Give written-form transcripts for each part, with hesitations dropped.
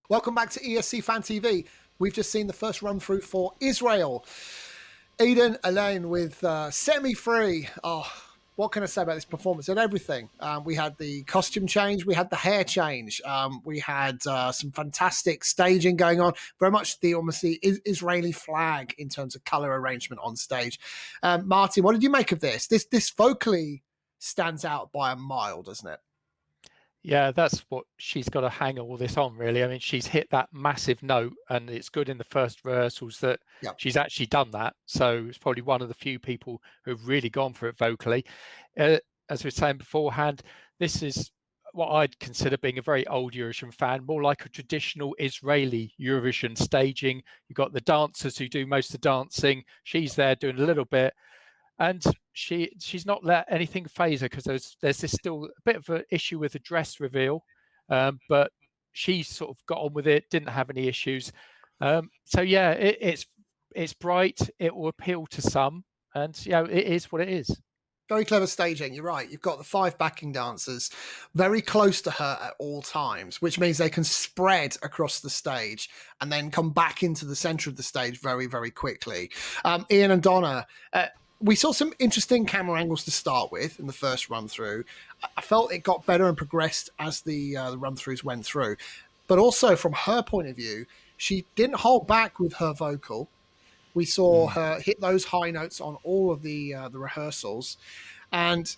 Welcome back to ESC Fan TV. We've just seen the first run through for Israel. Eden, Alene with semi-free. Oh, what can I say about this performance? And everything. We had the costume change. We had the hair change. We had some fantastic staging going on. Very much the almost the Israeli flag in terms of color arrangement on stage. Martin, what did you make of this? This vocally stands out by a mile, doesn't it? Yeah, that's what she's got to hang all this on, really. I mean, she's hit that massive note, and it's good in the first rehearsals that she's actually done that. So it's probably one of the few people who've really gone for it vocally. As we were saying beforehand, this is what I'd consider being a very old Eurovision fan, more like a traditional Israeli Eurovision staging. You've got the dancers who do most of the dancing. She's there doing a little bit. And she's not let anything phase her, because there's this still a bit of an issue with the dress reveal, but she sort of got on with it, didn't have any issues. So yeah, it's bright. It will appeal to some, and it is what it is. Very clever staging. You're right. You've got the 5 backing dancers very close to her at all times, which means they can spread across the stage and then come back into the center of the stage very, very quickly. Ian and Donna. We saw some interesting camera angles to start with in the first run through. I felt it got better and progressed as the run throughs went through. But also from her point of view, she didn't hold back with her vocal. We saw her hit those high notes on all of the rehearsals. And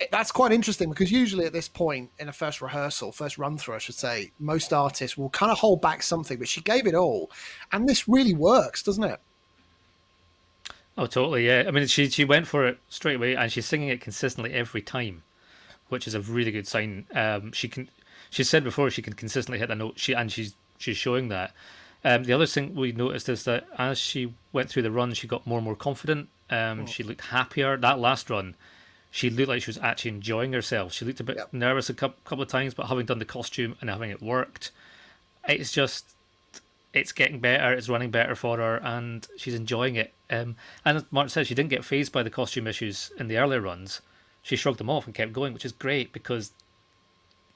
that's quite interesting, because usually at this point in a first rehearsal, first run through, I should say, most artists will kind of hold back something, but she gave it all. And this really works, doesn't it? Oh, totally, yeah. I mean, she went for it straight away, and she's singing it consistently every time, which is a really good sign. She said before she can consistently hit the note, she's showing that. The other thing we noticed is that as she went through the run, she got more and more confident. She looked happier. That last run, she looked like she was actually enjoying herself. She looked a bit nervous a couple of times, but having done the costume and having it worked, it's getting better, it's running better for her, and she's enjoying it. And as Martin said, she didn't get fazed by the costume issues in the earlier runs. She shrugged them off and kept going, which is great, because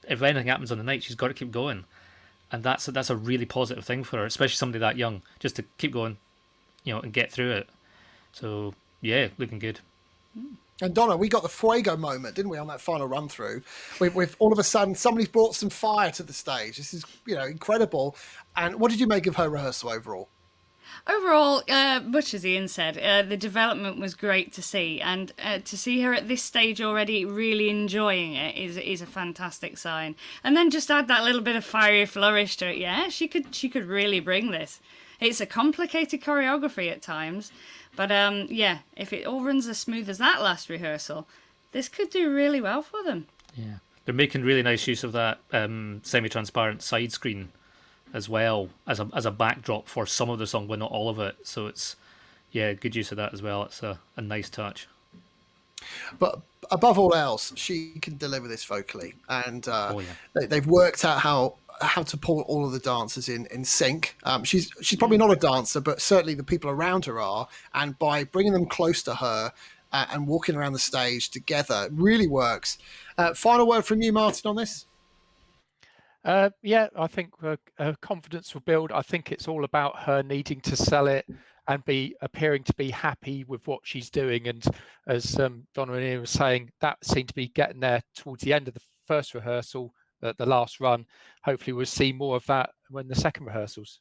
if anything happens on the night, she's got to keep going. And that's a really positive thing for her, especially somebody that young, just to keep going, and get through it. So, yeah, looking good. And Donna, we got the fuego moment, didn't we, on that final run through? With all of a sudden, somebody's brought some fire to the stage. This is, incredible. And what did you make of her rehearsal overall? Overall, much as Ian said, the development was great to see, and to see her at this stage already really enjoying it is a fantastic sign. And then just add that little bit of fiery flourish to it. Yeah, she could really bring this. It's a complicated choreography at times, but if it all runs as smooth as that last rehearsal, this could do really well for them. Yeah, they're making really nice use of that semi-transparent side screen as well as a backdrop for some of the song, but not all of it. So it's good use of that as well. It's a nice touch. But above all else, she can deliver this vocally, and they've worked out how to pull all of the dancers in sync. She's probably not a dancer, but certainly the people around her are, and by bringing them close to her and walking around the stage together, it really works. Final word from you, Martin, on this? I think her confidence will build. I think it's all about her needing to sell it and appearing to be happy with what she's doing. And as Donna and Ian was saying, that seemed to be getting there towards the end of the first rehearsal, the last run. Hopefully we'll see more of that when the second rehearsals.